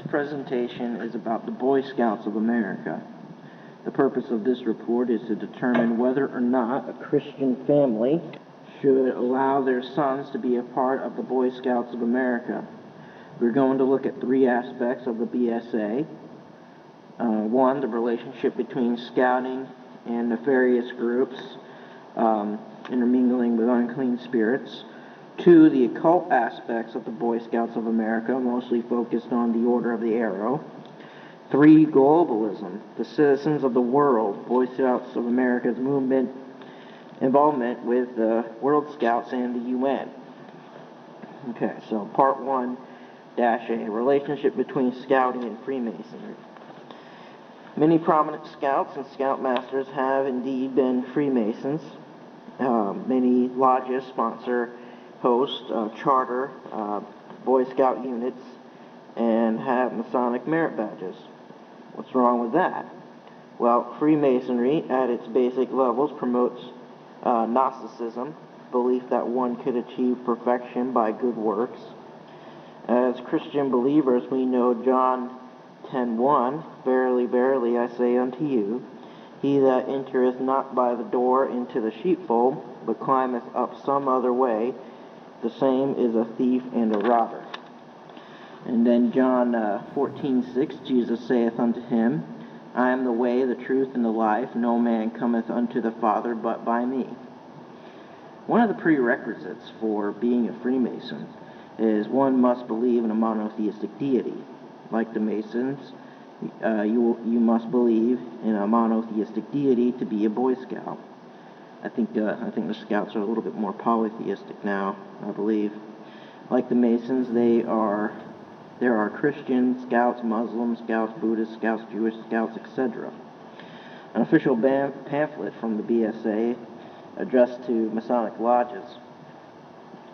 presentation is about the Boy Scouts of America. The purpose of this report is to determine whether or not a Christian family should allow their sons to be a part of the Boy Scouts of America. We're going to look at three aspects of the BSA. One, the relationship between scouting and nefarious groups intermingling with unclean spirits. Two, the occult aspects of the Boy Scouts of America, mostly focused on the Order of the Arrow. Three, globalism, the citizens of the world, Boy Scouts of America's involvement with the World Scouts and the UN. Okay, so part 1-A, relationship between scouting and Freemasonry. Many prominent scouts and scoutmasters have indeed been Freemasons. Many lodges sponsor, host, charter Boy Scout units and have Masonic merit badges. What's wrong with that? Well, Freemasonry at its basic levels promotes Gnosticism, belief that one could achieve perfection by good works. As Christian believers, we know John 10:1, Verily, verily, I say unto you, he that entereth not by the door into the sheepfold, but climbeth up some other way, the same is a thief and a robber. And then John 14:6, Jesus saith unto him, I am the way, the truth, and the life. No man cometh unto the Father but by me. One of the prerequisites for being a Freemason is one must believe in a monotheistic deity. Like the Masons, you must believe in a monotheistic deity to be a Boy Scout. I think the Scouts are a little bit more polytheistic now, I believe. Like the Masons, there are Christian Scouts, Muslim Scouts, Buddhist Scouts, Jewish Scouts, etc. An official pamphlet from the BSA addressed to Masonic lodges.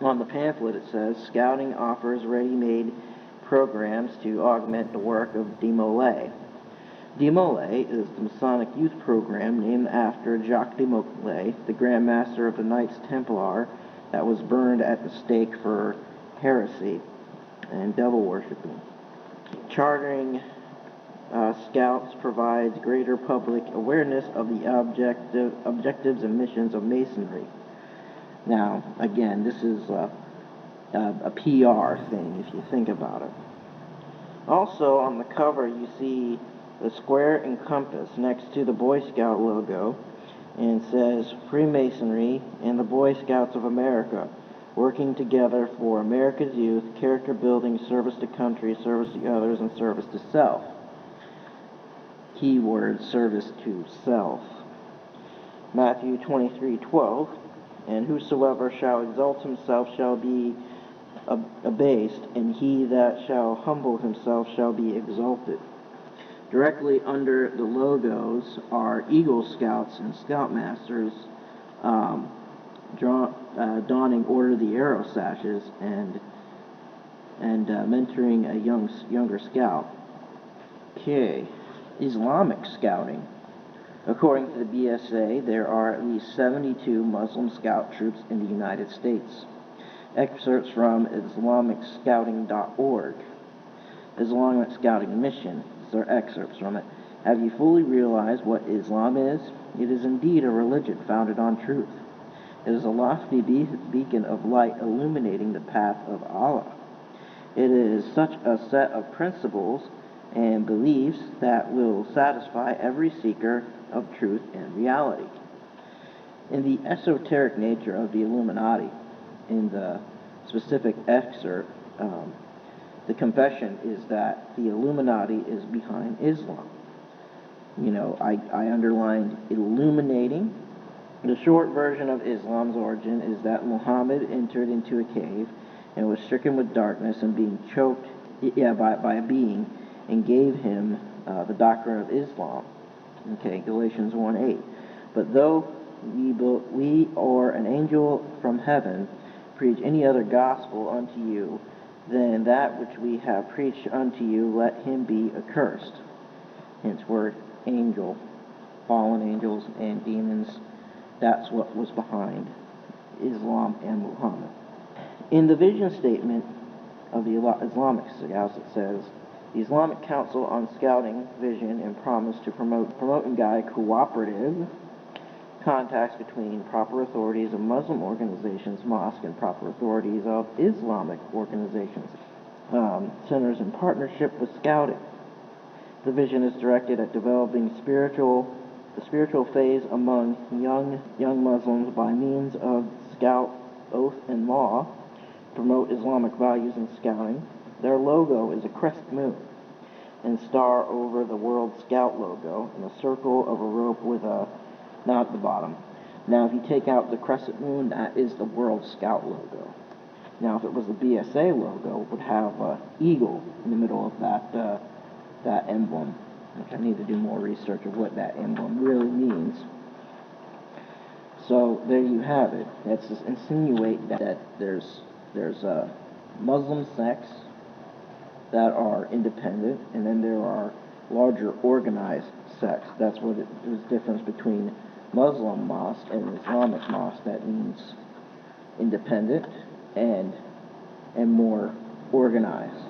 On the pamphlet it says, Scouting offers ready-made programs to augment the work of DeMolay. DeMolay is the Masonic youth program named after Jacques de Molay, the Grand Master of the Knights Templar that was burned at the stake for heresy and devil worshipping. Chartering Scouts provides greater public awareness of the objectives and missions of Masonry. Now, again, this is a PR thing, if you think about it. Also, on the cover, you see the square and compass next to the Boy Scout logo, and says Freemasonry and the Boy Scouts of America, working together for America's youth, character building, service to country, service to others, and service to self. Keyword, service to self. Matthew 23:12, and whosoever shall exalt himself shall be abased, and he that shall humble himself shall be exalted. Directly under the logos are Eagle Scouts and Scoutmasters donning Order of the Arrow sashes and mentoring a younger scout. Okay, Islamic scouting. According to the BSA, there are at least 72 Muslim scout troops in the United States. Excerpts from IslamicScouting.org. Islamic Scouting Mission. These are excerpts from it. Have you fully realized what Islam is? It is indeed a religion founded on truth. It is a lofty beacon of light illuminating the path of Allah. It is such a set of principles and beliefs that will satisfy every seeker of truth and reality. In the esoteric nature of the Illuminati, in the specific excerpt, the confession is that the Illuminati is behind Islam. You know, I underlined illuminating. The short version of Islam's origin is that Muhammad entered into a cave and was stricken with darkness and being choked by a being, and gave him the doctrine of Islam. Okay, Galatians 1:8. But though we or an angel from heaven preach any other gospel unto you than that which we have preached unto you, let him be accursed. Hence word angel, fallen angels and demons. That's what was behind Islam and Muhammad. In the vision statement of the Islamic Scouts, it says, The Islamic Council on Scouting vision and promise to promote and guide cooperative contacts between proper authorities of Muslim organizations, mosques, and proper authorities of Islamic organizations. Centers in partnership with Scouting. The vision is directed at developing the spiritual phase among young Muslims by means of Scout oath and law, promote Islamic values in Scouting. Their logo is a crescent moon and star over the World Scout logo and a circle of a rope with a knot at the bottom. Now, if you take out the crescent moon, that is the World Scout logo. Now, if it was the BSA logo, it would have an eagle in the middle of that emblem, which I need to do more research of what that emblem really means. So there you have it. That's just insinuate that there's Muslim sects that are independent, and then there are larger organized sects. That's what there's a difference between Muslim mosque and Islamic mosque. That means independent and more organized.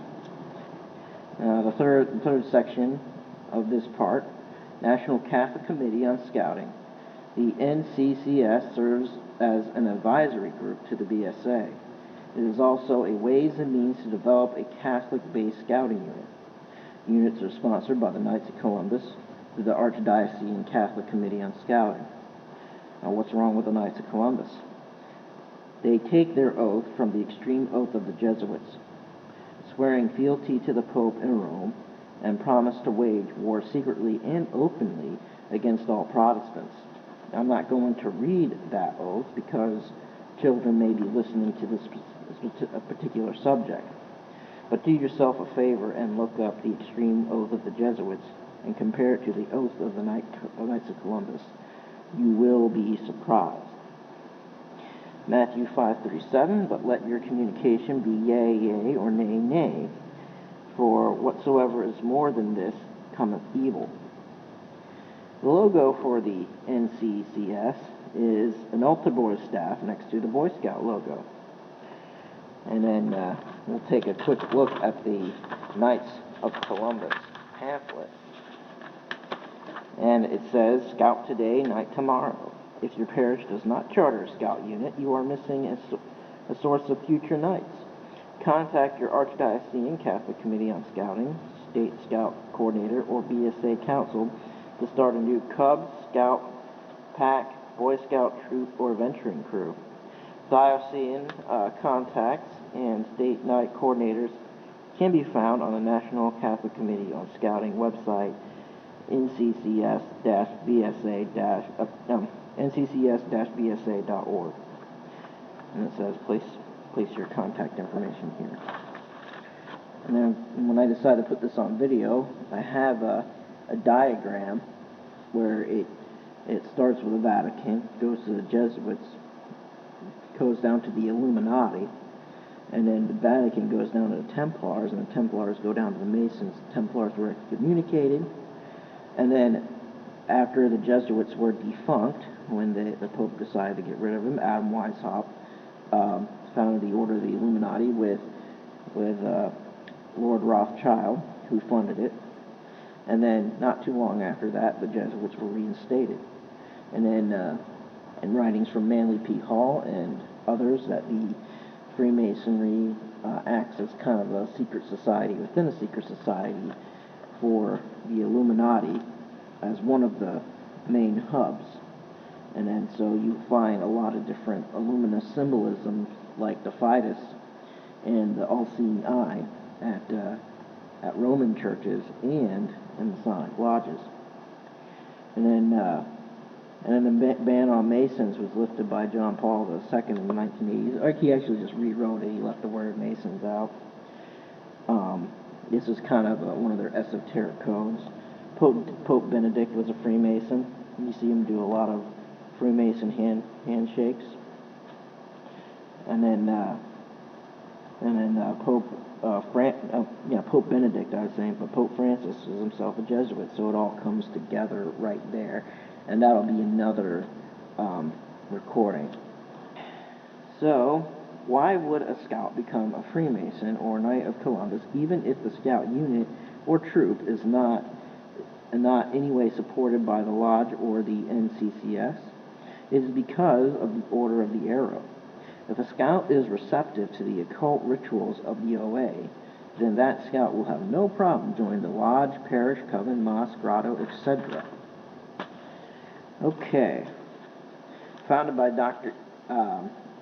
The third section of this part, National Catholic Committee on Scouting. The NCCS serves as an advisory group to the BSA. It is also a ways and means to develop a Catholic-based scouting unit. Units are sponsored by the Knights of Columbus through the Archdiocesan Catholic Committee on Scouting. Now, what's wrong with the Knights of Columbus? They take their oath from the extreme oath of the Jesuits, swearing fealty to the Pope in Rome, and promise to wage war secretly and openly against all Protestants. I'm not going to read that oath because children may be listening to this particular subject. But do yourself a favor and look up the extreme oath of the Jesuits and compare it to the oath of the Knights of Columbus. You will be surprised. Matthew 5:37, but let your communication be yea, yea, or nay, nay, for whatsoever is more than this cometh evil. The logo for the NCCS is an altar boy staff next to the Boy Scout logo. And then we'll take a quick look at the Knights of Columbus pamphlet. And it says, Scout today, night tomorrow. If your parish does not charter a scout unit, you are missing a source of future knights. Contact your Archdiocesan Catholic Committee on Scouting, State Scout Coordinator, or BSA Council to start a new Cub, Scout, Pack, Boy Scout troop, or venturing crew. Diocesan contacts and state night coordinators can be found on the National Catholic Committee on Scouting website, nccs-bsa.org. And it says place your contact information here. And then when I decided to put this on video, I have a diagram where it starts with the Vatican, goes to the Jesuits, goes down to the Illuminati, and then the Vatican goes down to the Templars, and the Templars go down to the Masons. The Templars were excommunicated, and then after the Jesuits were defunct, when the Pope decided to get rid of them, Adam Weishaupt founded the Order of the Illuminati with Lord Rothschild, who funded it. And then, not too long after that, the Jesuits were reinstated. And then, in writings from Manly P. Hall and others, that the Freemasonry acts as kind of a secret society within a secret society for the Illuminati as one of the main hubs. And then, so you find a lot of different luminous symbolism, like the Fidus and the all-seeing eye at Roman churches and in Masonic lodges. And then the ban on Masons was lifted by John Paul II in the 1980s. Or he actually just rewrote it. He left the word Masons out. This is kind of one of their esoteric codes. Pope Benedict was a Freemason. You see him do a lot of Freemason handshakes. And then Pope Benedict, I was saying, but Pope Francis is himself a Jesuit, so it all comes together right there, and that'll be another recording. So, why would a scout become a Freemason or a Knight of Columbus, even if the scout unit or troop is not any way supported by the Lodge or the NCCS, it is because of the Order of the Arrow. If a scout is receptive to the occult rituals of the OA, then that scout will have no problem joining the lodge, parish, coven, mosque, grotto, etc. Okay. Founded by Dr.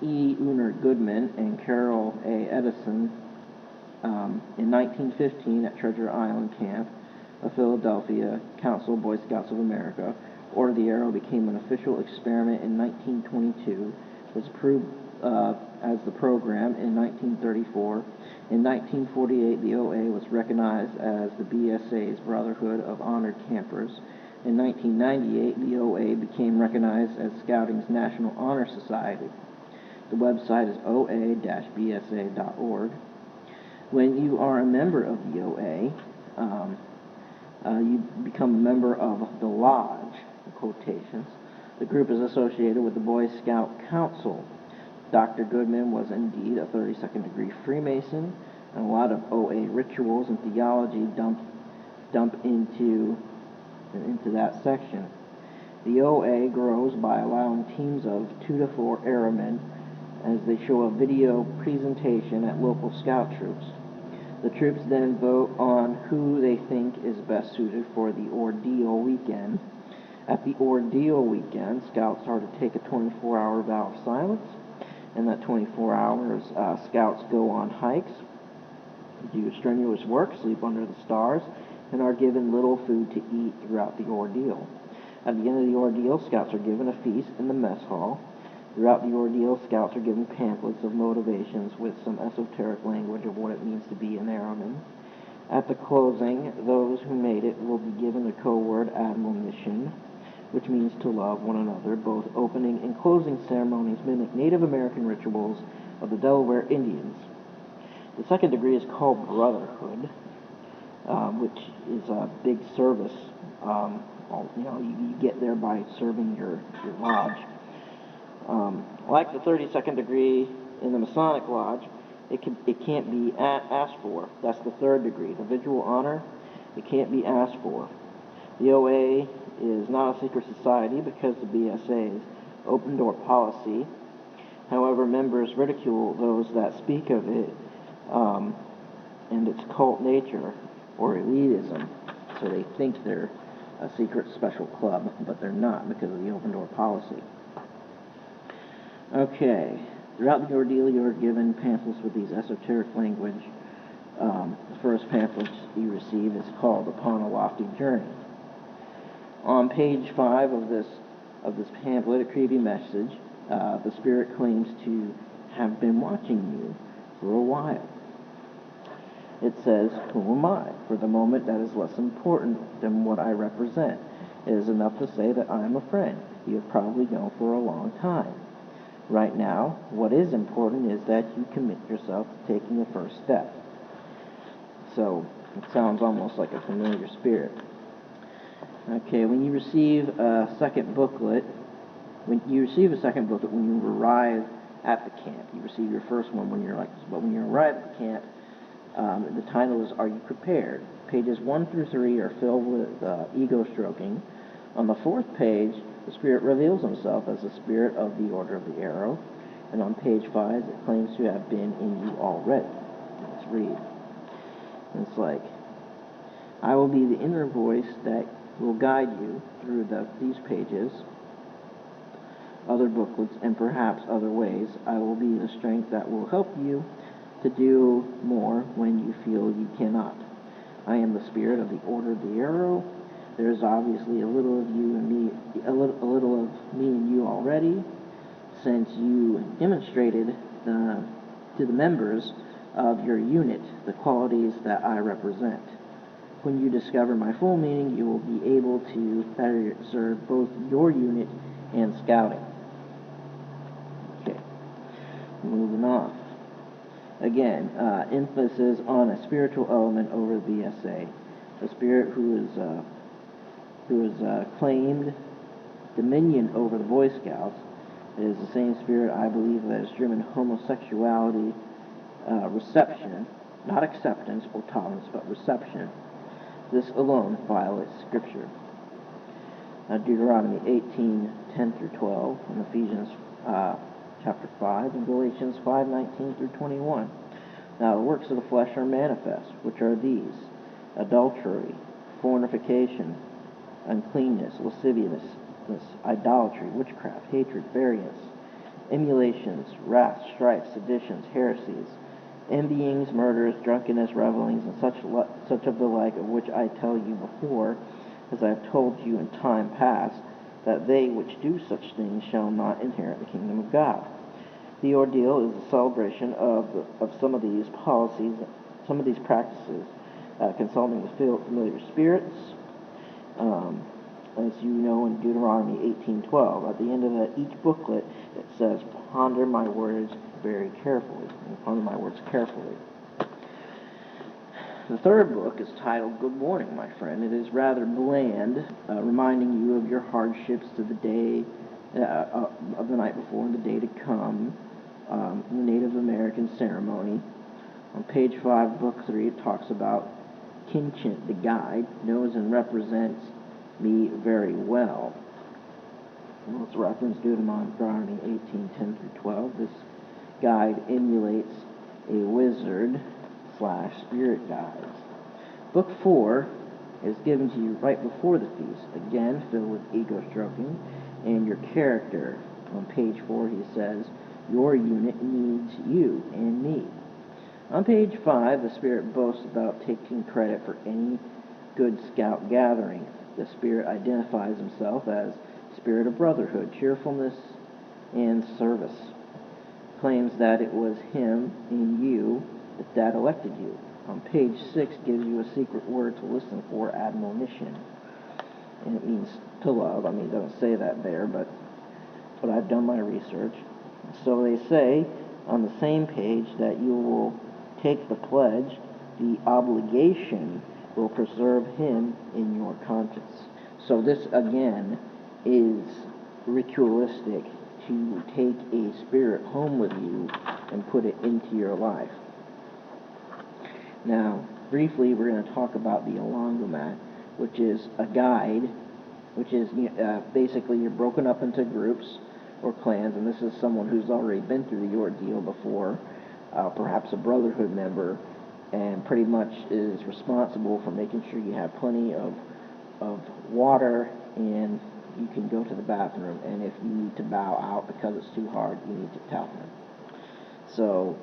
E. Unner Goodman and Carol A. Edison in 1915 at Treasure Island Camp of Philadelphia, Council of Boy Scouts of America, Order of the Arrow became an official experiment in 1922, was approved as the program in 1934. In 1948, the OA was recognized as the BSA's Brotherhood of Honored Campers. In 1998, the OA became recognized as Scouting's National Honor Society. The website is oa-bsa.org. When you are a member of the OA, you become a member of the Lodge, in quotations. The group is associated with the Boy Scout Council. Dr. Goodman was indeed a 32nd degree Freemason, and a lot of OA rituals and theology dump into that section. The OA grows by allowing teams of 2 to 4 airmen as they show a video presentation at local scout troops. The troops then vote on who they think is best suited for the ordeal weekend. At the ordeal weekend, scouts are to take a 24-hour vow of silence. In that 24 hours, scouts go on hikes, do strenuous work, sleep under the stars, and are given little food to eat throughout the ordeal. At the end of the ordeal, scouts are given a feast in the mess hall. Throughout the ordeal, scouts are given pamphlets of motivations with some esoteric language of what it means to be an airman. At the closing, those who made it will be given the code word admonition, which means to love one another. Both opening and closing ceremonies mimic Native American rituals of the Delaware Indians. The second degree is called brotherhood, which is a big service. You get there by serving your lodge. Like the 32nd degree in the Masonic Lodge, it can't be asked for. That's the third degree. The visual honor, it can't be asked for. The OA is not a secret society because the BSA's open door policy. However, members ridicule those that speak of it and its cult nature or elitism. So they think they're a secret special club, but they're not because of the open door policy. Okay, throughout the ordeal you are given pamphlets with these esoteric language. The first pamphlet you receive is called Upon a Lofty Journey. On page 5 of this pamphlet, a creepy message, the Spirit claims to have been watching you for a while. It says, "Who am I? For the moment, that is less important than what I represent. It is enough to say that I am a friend. You have probably known for a long time. Right now, what is important is that you commit yourself to taking the first step." So, it sounds almost like a familiar spirit. Okay, when you receive a second booklet, when you arrive at the camp, you receive your first one when you arrive at the camp, the title is Are You Prepared? Pages 1 through 3 are filled with ego stroking. On the 4th page, the Spirit reveals himself as the Spirit of the Order of the Arrow, and on page 5, it claims to have been in you already. Let's read. And it's like, I will be the inner voice that will guide you through these pages, other booklets, and perhaps other ways. I will be the strength that will help you to do more when you feel you cannot. I am the Spirit of the Order of the Arrow. There is obviously a little of you and me, a little of me and you already, since you demonstrated to the members of your unit the qualities that I represent. When you discover my full meaning, you will be able to better serve both your unit and scouting. Okay, moving on. Again, emphasis on a spiritual element over the BSA. A spirit who has claimed dominion over the Boy Scouts is the same spirit, I believe, that has driven homosexuality reception, not acceptance or tolerance, but reception. This alone violates Scripture. Deuteronomy 18:10 through 12, and Ephesians chapter 5, and Galatians 5:19 through 21. Now the works of the flesh are manifest, which are these: adultery, fornication, uncleanness, lasciviousness, idolatry, witchcraft, hatred, variance, emulations, wrath, strife, seditions, heresies, envyings, murders, drunkenness, revelings, and such of the like, of which I tell you before, as I have told you in time past, that they which do such things shall not inherit the kingdom of God. The ordeal is a celebration of some of these policies, some of these practices, consulting with familiar spirits. As you know, in Deuteronomy 18:12, at the end of each booklet, it says, "Ponder my words very carefully." Ponder my words carefully. The third book is titled "Good Morning, My Friend." It is rather bland, reminding you of your hardships to the day of the night before and the day to come, the Native American ceremony. On page 5, book 3, it talks about Kinchint, the guide, knows and represents me very well. And let's reference Deuteronomy 18:10 through 12. This guide emulates a wizard / spirit guides. Book 4 is given to you right before the feast, again filled with ego stroking and your character. On page 4 he says, "Your unit needs you and me." On page 5, the Spirit boasts about taking credit for any good scout gathering. The Spirit identifies himself as spirit of brotherhood, cheerfulness, and service. Claims that it was him and you that elected you. On page 6 gives you a secret word to listen for, admonition. And it means to love. I mean, it doesn't say that there, but I've done my research. So they say on the same page that you will take the pledge, the obligation will preserve him in your conscience. So this, again, is ritualistic to take a spirit home with you and put it into your life. Now, briefly, we're going to talk about the Alongomat, which is a guide, which is basically you're broken up into groups or clans, and this is someone who's already been through the ordeal before, perhaps a brotherhood member, and pretty much is responsible for making sure you have plenty of water and you can go to the bathroom, and if you need to bow out because it's too hard, you need to tell him. So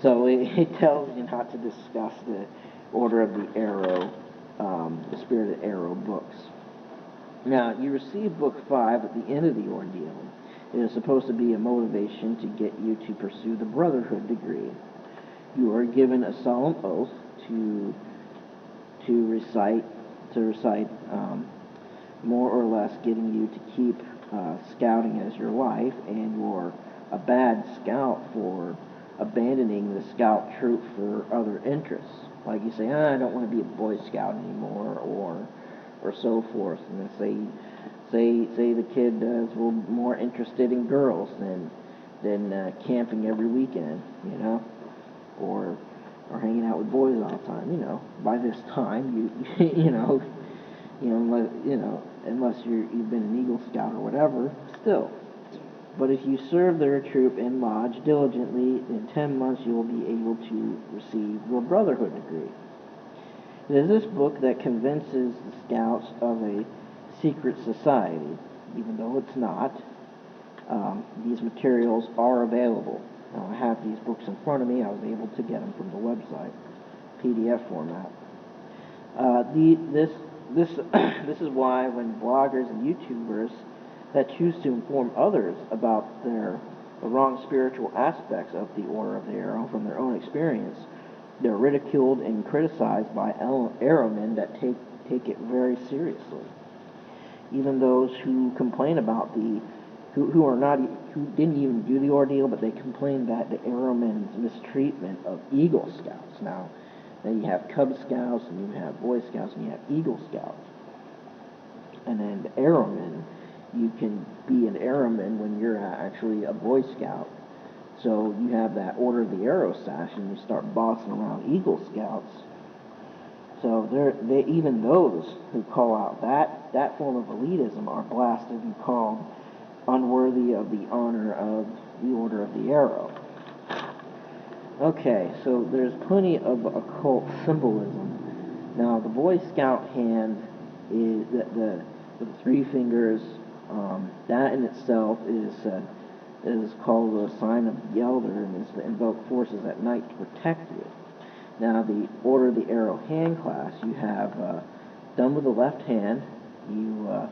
it tells you not to discuss the Order of the Arrow, the Spirited Arrow books. Now, you receive book 5 at the end of the ordeal. It is supposed to be a motivation to get you to pursue the brotherhood degree. You are given a solemn oath to recite, more or less getting you to keep scouting as your life, and you're a bad scout for abandoning the scout troop for other interests. Like you say, I don't want to be a Boy Scout anymore, or so forth. And then say the kid is more interested in girls than camping every weekend, or hanging out with boys all the time. By this time, unless you've been an Eagle Scout or whatever, still. But if you serve their troop and lodge diligently, in 10 months you will be able to receive your brotherhood degree. It is this book that convinces the scouts of a secret society, even though it's not. These materials are available. Now, I have these books in front of me. I was able to get them from the website, PDF format. This is why when bloggers and YouTubers that choose to inform others about the wrong spiritual aspects of the Order of the Arrow from their own experience, they're ridiculed and criticized by arrowmen that take it very seriously. Even those who complain about who didn't even do the ordeal, but they complain that the arrowmen's mistreatment of Eagle Scouts. Now you have Cub Scouts, and you have Boy Scouts, and you have Eagle Scouts. And then the arrowmen, you can be an arrowman when you're actually a Boy Scout. So you have that Order of the Arrow sash, and you start bossing around Eagle Scouts. So even those who call out that form of elitism are blasted and called unworthy of the honor of the Order of the Arrow. Okay, so there's plenty of occult symbolism. Now, the Boy Scout hand is the three fingers. That in itself is called a sign of the Elder, and is to invoke forces at night to protect you. Now, the Order of the Arrow hand class, you have done with the left hand. You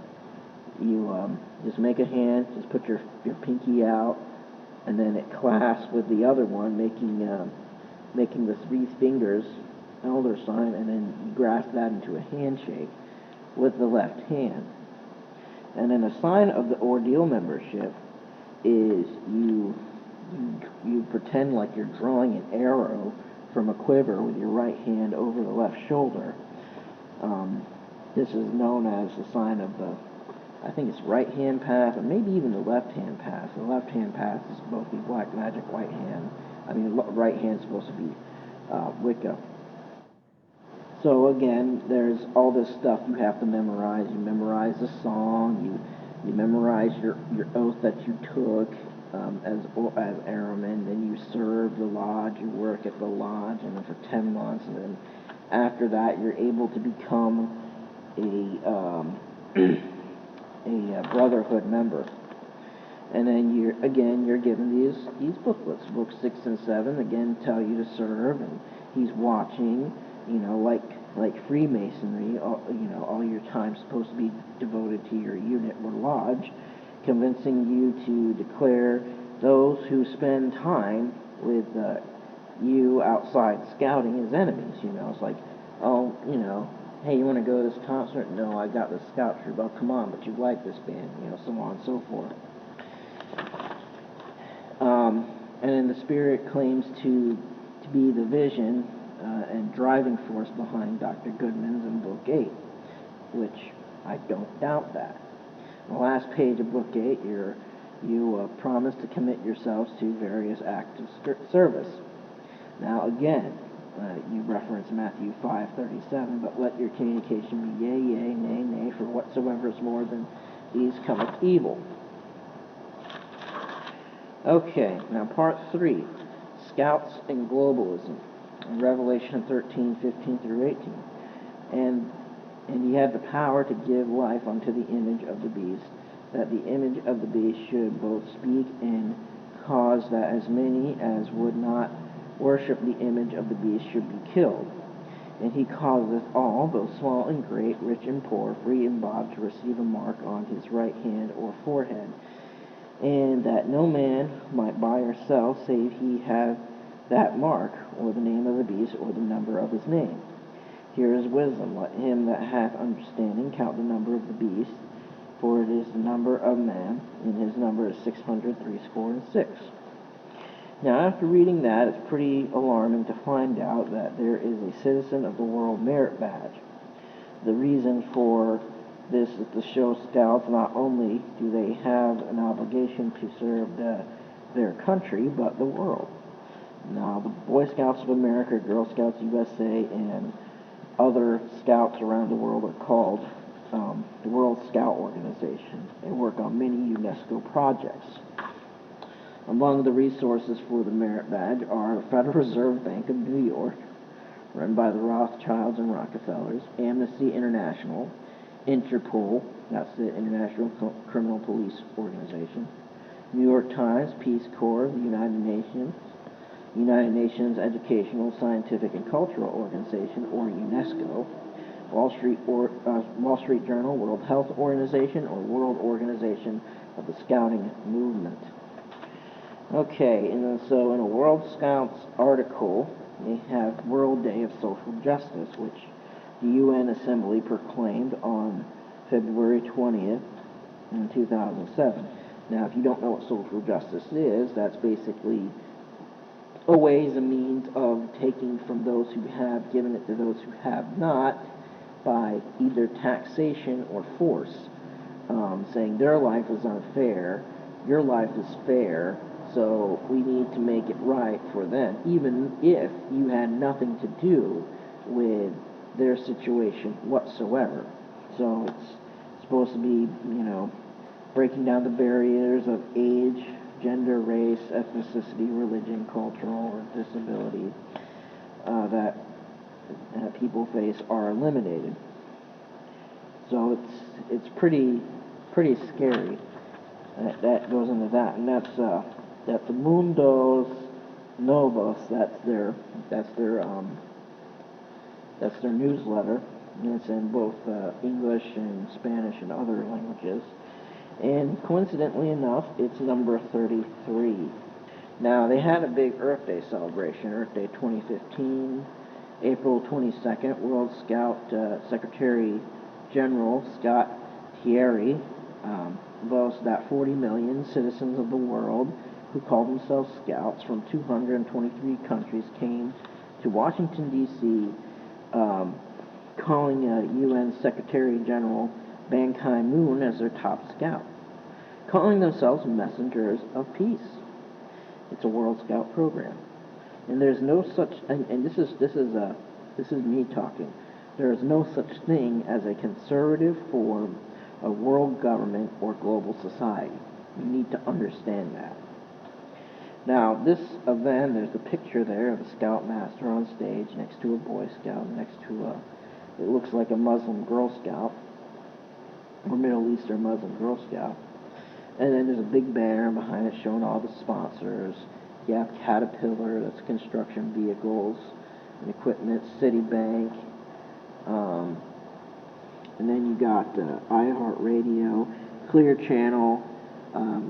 just make a hand, just put your pinky out, and then it clasps with the other one, making the three fingers elder sign, and then you grasp that into a handshake with the left hand. And then a sign of the ordeal membership is you pretend like you're drawing an arrow from a quiver with your right hand over the left shoulder. This is known as the sign of the, I think it's right hand path, or maybe even the left hand path. The left hand path is supposed to be black magic, right hand is supposed to be Wicca. So again, there's all this stuff you have to memorize. You memorize the song, you memorize your oath that you took as airman, then you serve the lodge, you work at the lodge, and then for 10 months, and then after that you're able to become a brotherhood member. And then you're given these booklets. Books 6 and 7 again tell you to serve, and he's watching. Like Freemasonry, all your time's supposed to be devoted to your unit or lodge, convincing you to declare those who spend time with you outside scouting as enemies. It's like, hey, you want to go to this concert? No, I got this scout troop. Oh, come on, but you like this band, so on and so forth. And then the Spirit claims to be the vision and driving force behind Dr. Goodman's in Book 8, which I don't doubt that. On the last page of Book 8, you promise to commit yourselves to various acts of service. Now again, you reference Matthew 5:37, but let your communication be yea, yea, nay, nay, for whatsoever is more than these cometh evil. Okay, now part 3, Scouts and Globalism, Revelation 13:15 through 18. And ye have the power to give life unto the image of the beast, that the image of the beast should both speak and cause that as many as would not worship the image of the beast should be killed. And he causeth all, both small and great, rich and poor, free and bond, to receive a mark on his right hand or forehead, and that no man might buy or sell save he have that mark, or the name of the beast, or the number of his name. Here is wisdom. Let him that hath understanding count the number of the beast, for it is the number of man, and his number is 666. Now, after reading that, it's pretty alarming to find out that there is a Citizen of the World Merit Badge. The reason for this is to show Scouts not only do they have an obligation to serve their country, but the world. Now, the Boy Scouts of America, Girl Scouts USA, and other scouts around the world are called the World Scout Organization. They work on many UNESCO projects. Among the resources for the Merit Badge are the Federal Reserve Bank of New York, run by the Rothschilds and Rockefellers, Amnesty International, Interpol, that's the International Criminal Police Organization, New York Times, Peace Corps, the United Nations Educational, Scientific, and Cultural Organization, or UNESCO, Wall Street Journal, World Health Organization, or World Organization of the Scouting Movement. Okay, and then so in a World Scouts article, they have World Day of Social Justice, which the UN Assembly proclaimed on February 20th in 2007. Now, if you don't know what social justice is, that's basically a ways and means of taking from those who have, giving it to those who have not, by either taxation or force, saying their life is unfair, your life is fair, so we need to make it right for them, even if you had nothing to do with their situation whatsoever. So it's supposed to be, breaking down the barriers of age, gender, race, ethnicity, religion, cultural, or disability that people face are eliminated. So it's pretty scary. That goes into that, and that's the Mundos Novos. That's their newsletter, and it's in both English and Spanish and other languages. And coincidentally enough, it's number 33. Now, they had a big Earth Day celebration, Earth Day 2015, April 22nd. World Scout Secretary General Scott Thierry boasts that 40 million citizens of the world who call themselves Scouts from 223 countries came to Washington, D.C., calling UN Secretary General Ban Ki-moon as their top scout, calling themselves messengers of peace. It's a World Scout program, and there's no such. And this is me talking. There is no such thing as a conservative form of world government or global society. You need to understand that. Now, this event, there's a picture there of a Scoutmaster on stage next to a Boy Scout, next to it looks like a Muslim Girl Scout, or Middle Eastern Muslim Girl Scout. And then there's a big banner behind it showing all the sponsors. You have Caterpillar, that's construction vehicles and equipment, Citibank, and then you got iHeartRadio, Clear Channel,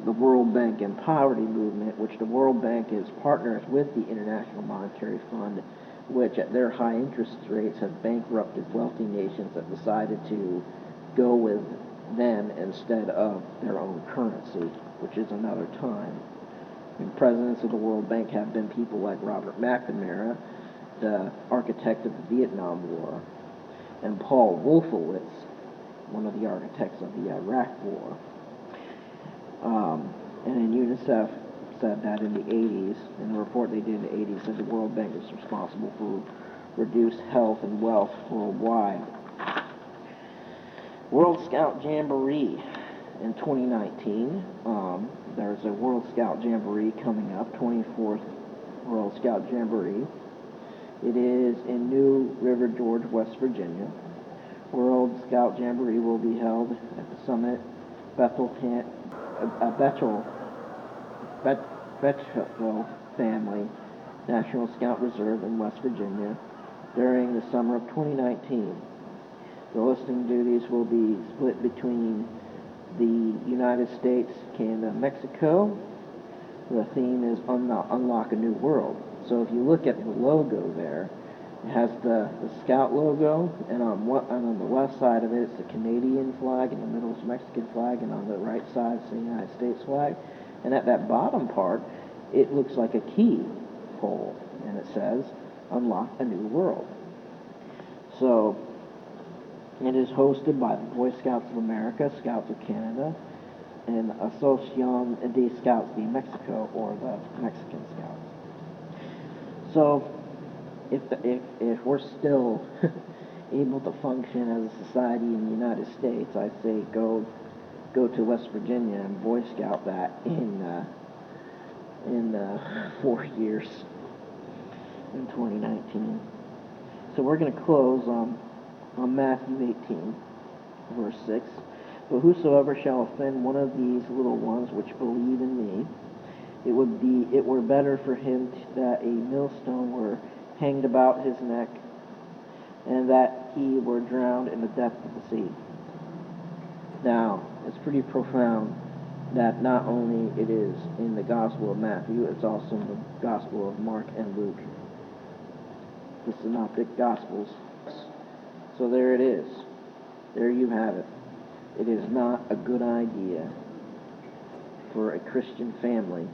the World Bank and Poverty Movement, which the World Bank is partners with the International Monetary Fund, which at their high interest rates have bankrupted wealthy nations that decided to go with them instead of their own currency, which is another time. And presidents of the World Bank have been people like Robert McNamara, the architect of the Vietnam War, and Paul Wolfowitz, one of the architects of the Iraq War. And then UNICEF said that in the 80s, in a report they did in the 80s, said the World Bank is responsible for reduced health and wealth worldwide. World Scout Jamboree in 2019. There's a World Scout Jamboree coming up, 24th World Scout Jamboree. It is in New River Gorge, West Virginia. World Scout Jamboree will be held at the Summit Bethel Family National Scout Reserve in West Virginia during the summer of 2019. The listing duties will be split between the United States, Canada, and Mexico. The theme is Unlock a New World. So if you look at the logo there, it has the Scout logo, and on the left side of it, it's the Canadian flag, in the middle is the Mexican flag, and on the right side, it's the United States flag. And at that bottom part, it looks like a key pole, and it says, Unlock a New World. So, it is hosted by the Boy Scouts of America, Scouts of Canada, and Asociación de Scouts de Mexico, or the Mexican Scouts. So, if we're still able to function as a society in the United States, I say go to West Virginia and Boy Scout that in 4 years, in 2019. So we're going to close on Matthew 18, verse 6. But whosoever shall offend one of these little ones which believe in me, it were better for him that a millstone were hanged about his neck, and that he were drowned in the depth of the sea. Now, it's pretty profound that not only it is in the Gospel of Matthew, it's also in the Gospel of Mark and Luke, the Synoptic Gospels. So there it is. There you have it. It is not a good idea for a Christian family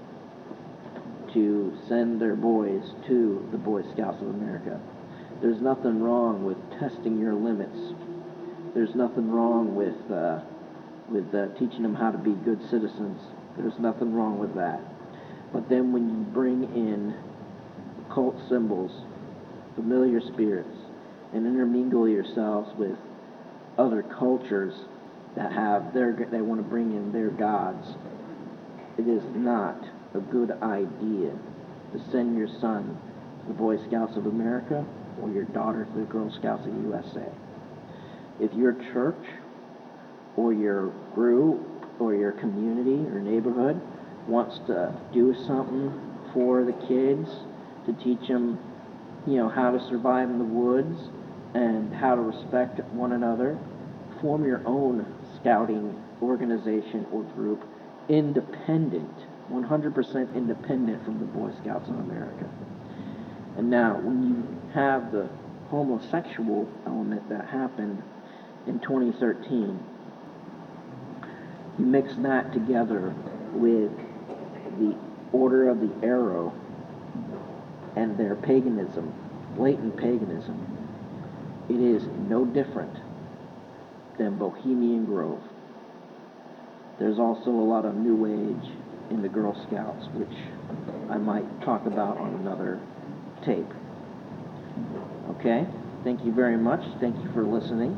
to send their boys to the Boy Scouts of America. There's nothing wrong with testing your limits. There's nothing wrong with teaching them how to be good citizens. There's nothing wrong with that. But then when you bring in occult symbols, familiar spirits, and intermingle yourselves with other cultures that have they want to bring in their gods, it is not a good idea to send your son to the Boy Scouts of America or your daughter to the Girl Scouts of USA. If your church or your group or your community or neighborhood wants to do something for the kids to teach them, how to survive in the woods and how to respect one another, form your own scouting organization or group, independent, 100% independent from the Boy Scouts of America. And now, when you have the homosexual element that happened in 2013, you mix that together with the Order of the Arrow and their paganism, blatant paganism, it is no different than Bohemian Grove. There's also a lot of New Age in the Girl Scouts, which I might talk about on another tape. Okay? Thank you very much. Thank you for listening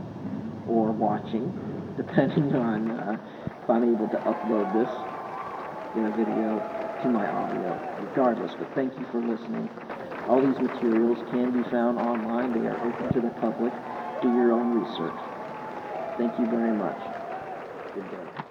or watching, depending on if I'm able to upload this in a video to my audio, regardless. But thank you for listening. All these materials can be found online. They are open to the public. Do your own research. Thank you very much. Good day.